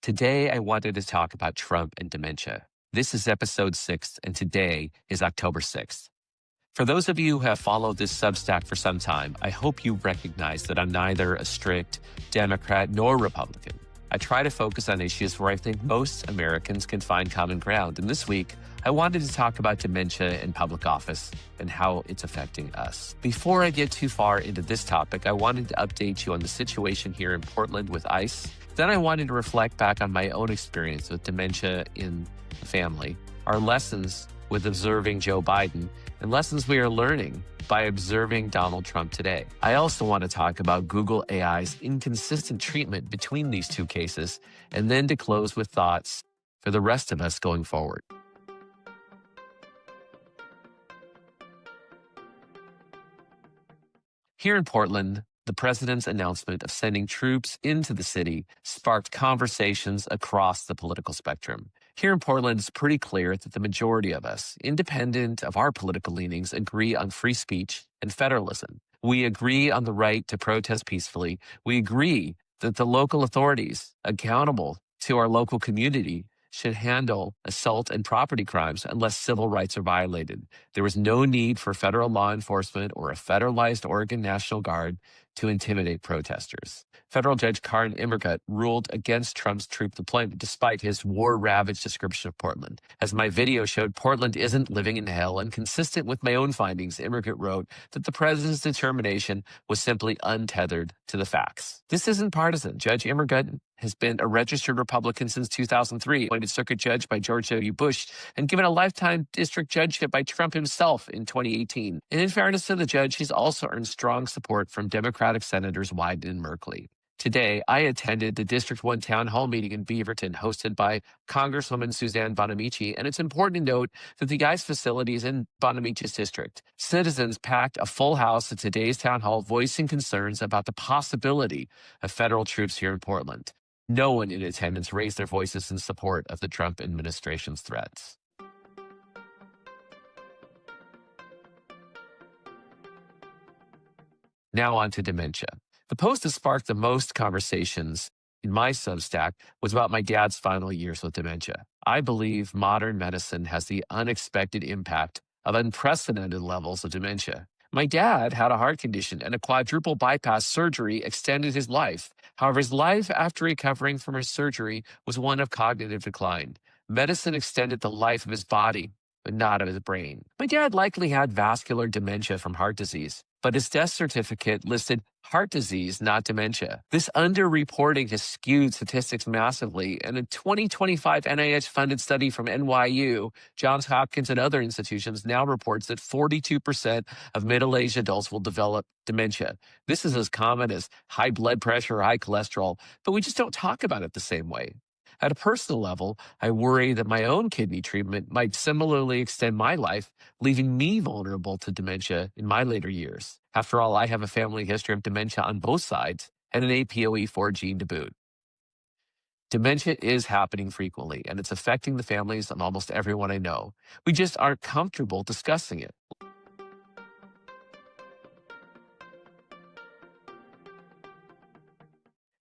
Today, I wanted to talk about Trump and dementia. This is episode 6, and today is October 6th. For those of you who have followed this Substack for some time, I hope you recognize that I'm neither a strict Democrat nor Republican. I try to focus on issues where I think most Americans can find common ground. And this week, I wanted to talk about dementia in public office and how it's affecting us. Before I get too far into this topic, I wanted to update you on the situation here in Portland with ICE. Then I wanted to reflect back on my own experience with dementia in the family, our lessons with observing Joe Biden, and lessons we are learning by observing Donald Trump today. I also want to talk about Google AI's inconsistent treatment between these two cases, and then to close with thoughts for the rest of us going forward. Here in Portland, the president's announcement of sending troops into the city sparked conversations across the political spectrum. Here in Portland, it's pretty clear that the majority of us, independent of our political leanings, agree on free speech and federalism. We agree on the right to protest peacefully. We agree that the local authorities accountable to our local community should handle assault and property crimes unless civil rights are violated. There is no need for federal law enforcement or a federalized Oregon National Guard to intimidate protesters. Federal Judge Immergut ruled against Trump's troop deployment despite his war-ravaged description of Portland. As my video showed, Portland isn't living in hell, and consistent with my own findings, Immergut wrote that the president's determination was simply untethered to the facts. This isn't partisan. Judge Immergut has been a registered Republican since 2003, appointed circuit judge by George W. Bush, and given a lifetime district judgeship by Trump himself in 2018. And in fairness to the judge, he's also earned strong support from Democratic Senators Wyden and Merkley. Today, I attended the District 1 Town Hall meeting in Beaverton, hosted by Congresswoman Suzanne Bonamici, and it's important to note that the ICE facility is in Bonamici's district. Citizens packed a full house at today's town hall, voicing concerns about the possibility of federal troops here in Portland. No one in attendance raised their voices in support of the Trump administration's threats. Now on to dementia. The post that sparked the most conversations in my Substack was about my dad's final years with dementia. I believe modern medicine has the unexpected impact of unprecedented levels of dementia. My dad had a heart condition, and a quadruple bypass surgery extended his life. However, his life after recovering from his surgery was one of cognitive decline. Medicine extended the life of his body, but not of his brain. My dad likely had vascular dementia from heart disease, but his death certificate listed heart disease, not dementia. This underreporting has skewed statistics massively, and a 2025 NIH-funded study from NYU, Johns Hopkins, and other institutions now reports that 42% of middle-aged adults will develop dementia. This is as common as high blood pressure or high cholesterol, but we just don't talk about it the same way. At a personal level, I worry that my own kidney treatment might similarly extend my life, leaving me vulnerable to dementia in my later years. After all, I have a family history of dementia on both sides and an APOE4 gene to boot. Dementia is happening frequently, and it's affecting the families of almost everyone I know. We just aren't comfortable discussing it.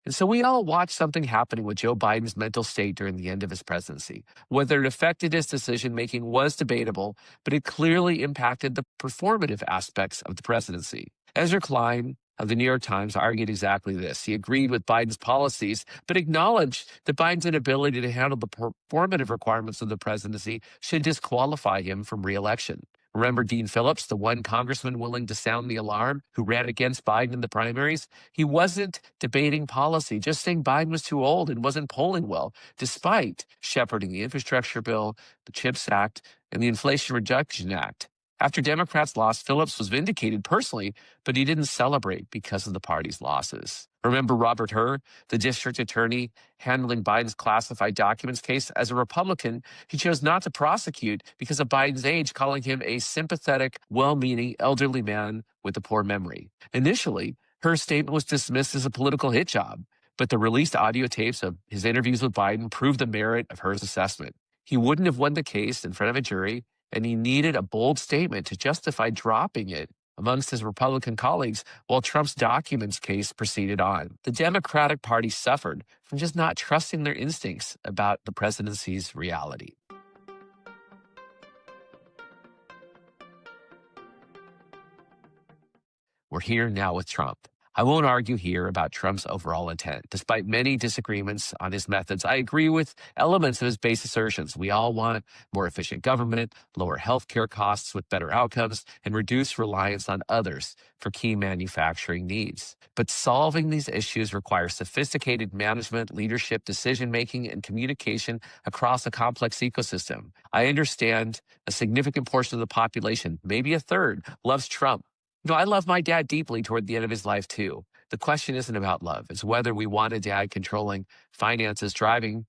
And so we all watched something happening with Joe Biden's mental state during the end of his presidency. Whether it affected his decision-making was debatable, but it clearly impacted the performative aspects of the presidency. Ezra Klein of the New York Times argued exactly this. He agreed with Biden's policies, but acknowledged that Biden's inability to handle the performative requirements of the presidency should disqualify him from re-election. Remember Dean Phillips, the one congressman willing to sound the alarm who ran against Biden in the primaries? He wasn't debating policy, just saying Biden was too old and wasn't polling well, despite shepherding the infrastructure bill, the CHIPS Act, and the Inflation Reduction Act. After Democrats lost, Phillips was vindicated personally, but he didn't celebrate because of the party's losses. Remember Robert Hur, the district attorney handling Biden's classified documents case? As a Republican, he chose not to prosecute because of Biden's age, calling him a sympathetic, well-meaning elderly man with a poor memory. Initially, Hur's statement was dismissed as a political hit job, but the released audio tapes of his interviews with Biden proved the merit of Hur's assessment. He wouldn't have won the case in front of a jury, and he needed a bold statement to justify dropping it amongst his Republican colleagues while Trump's documents case proceeded on. The Democratic Party suffered from just not trusting their instincts about the presidency's reality. We're here now with Trump. I won't argue here about Trump's overall intent. Despite many disagreements on his methods, I agree with elements of his base assertions. We all want more efficient government, lower healthcare costs with better outcomes, and reduce reliance on others for key manufacturing needs. But solving these issues requires sophisticated management, leadership, decision-making, and communication across a complex ecosystem. I understand a significant portion of the population, maybe a third, loves Trump. I love my dad deeply toward the end of his life, too. The question isn't about love. It's whether we want a dad controlling finances, driving,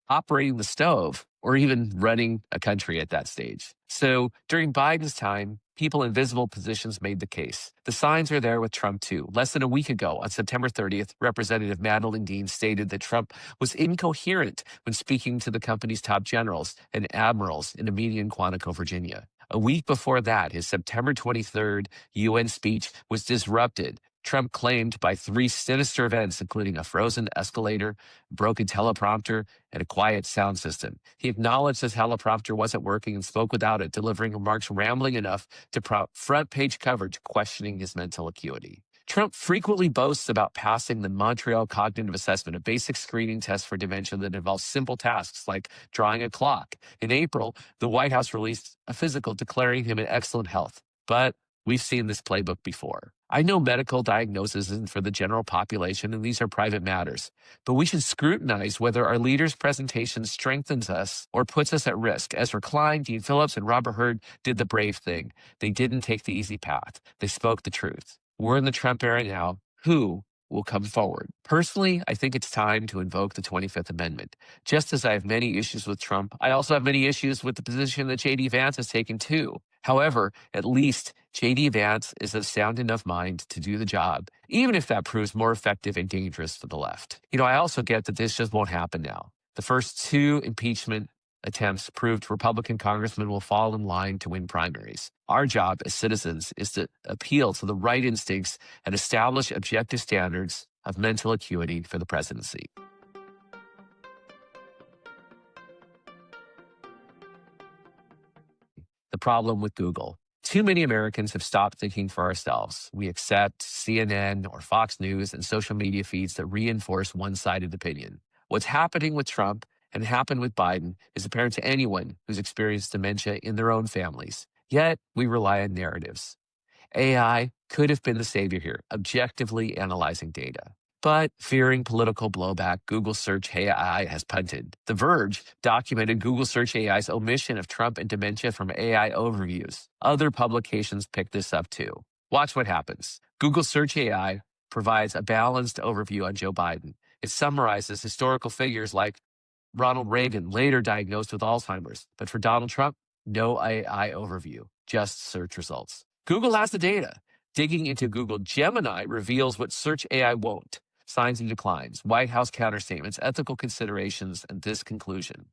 operating the stove, or even running a country at that stage. So during Biden's time, people in visible positions made the case. The signs are there with Trump, too. Less than a week ago, on September 30th, Representative Madeline Dean stated that Trump was incoherent when speaking to the company's top generals and admirals in a meeting in Quantico, Virginia. A week before that, his September 23rd UN speech was disrupted. Trump claimed by three sinister events, including a frozen escalator, broken teleprompter, and a quiet sound system. He acknowledged the teleprompter wasn't working and spoke without it, delivering remarks rambling enough to prompt front-page coverage questioning his mental acuity. Trump frequently boasts about passing the Montreal Cognitive Assessment, a basic screening test for dementia that involves simple tasks like drawing a clock. In April, the White House released a physical declaring him in excellent health. But we've seen this playbook before. I know medical diagnosis isn't for the general population, and these are private matters. But we should scrutinize whether our leader's presentation strengthens us or puts us at risk. Ezra Klein, Dean Phillips, and Robert Hurd did the brave thing. They didn't take the easy path. They spoke the truth. We're in the Trump era now. Who will come forward? Personally, I think it's time to invoke the 25th Amendment. Just as I have many issues with Trump, I also have many issues with the position that J.D. Vance has taken too. However, at least J.D. Vance is of sound enough mind to do the job, even if that proves more effective and dangerous for the left. I also get that this just won't happen now. The first two impeachment attempts proved Republican congressmen will fall in line to win primaries. Our job as citizens is to appeal to the right instincts and establish objective standards of mental acuity for the presidency. The problem with Google. Too many Americans have stopped thinking for ourselves. We accept CNN or Fox News and social media feeds that reinforce one-sided opinion. What's happening with Trump and happened with Biden is apparent to anyone who's experienced dementia in their own families. Yet, we rely on narratives. AI could have been the savior here, objectively analyzing data. But fearing political blowback, Google Search AI has punted. The Verge documented Google Search AI's omission of Trump and dementia from AI overviews. Other publications picked this up too. Watch what happens. Google Search AI provides a balanced overview on Joe Biden. It summarizes historical figures like Ronald Reagan, later diagnosed with Alzheimer's. But for Donald Trump, no AI overview, just search results. Google has the data. Digging into Google Gemini reveals what Search AI won't. Signs and declines, White House counterstatements, ethical considerations, and this conclusion.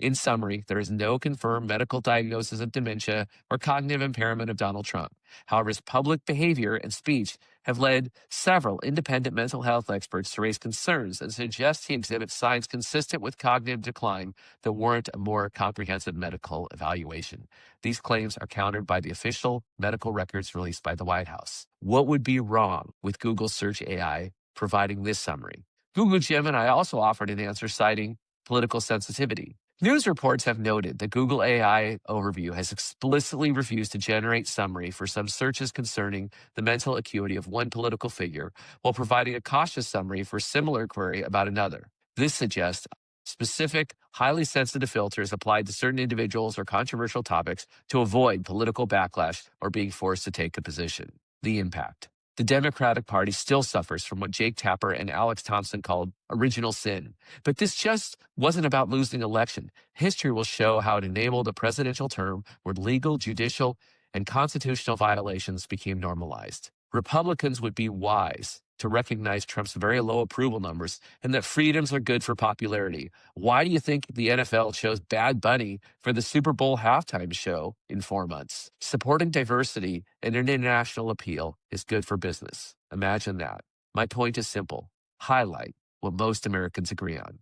In summary, there is no confirmed medical diagnosis of dementia or cognitive impairment of Donald Trump. However, his public behavior and speech have led several independent mental health experts to raise concerns and suggest he exhibits signs consistent with cognitive decline that warrant a more comprehensive medical evaluation. These claims are countered by the official medical records released by the White House. What would be wrong with Google Search AI providing this summary? Google Gemini also offered an answer citing political sensitivity. News reports have noted that Google AI Overview has explicitly refused to generate summary for some searches concerning the mental acuity of one political figure, while providing a cautious summary for a similar query about another. This suggests specific, highly sensitive filters applied to certain individuals or controversial topics to avoid political backlash or being forced to take a position. The impact. The Democratic Party still suffers from what Jake Tapper and Alex Thompson called original sin. But this just wasn't about losing an election. History will show how it enabled a presidential term where legal, judicial, and constitutional violations became normalized. Republicans would be wise to recognize Trump's very low approval numbers and that freedoms are good for popularity. Why do you think the NFL chose Bad Bunny for the Super Bowl halftime show in 4 months? Supporting diversity and international appeal is good for business. Imagine that. My point is simple. Highlight what most Americans agree on.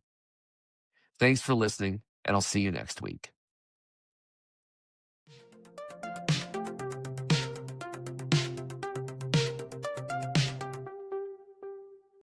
Thanks for listening, and I'll see you next week.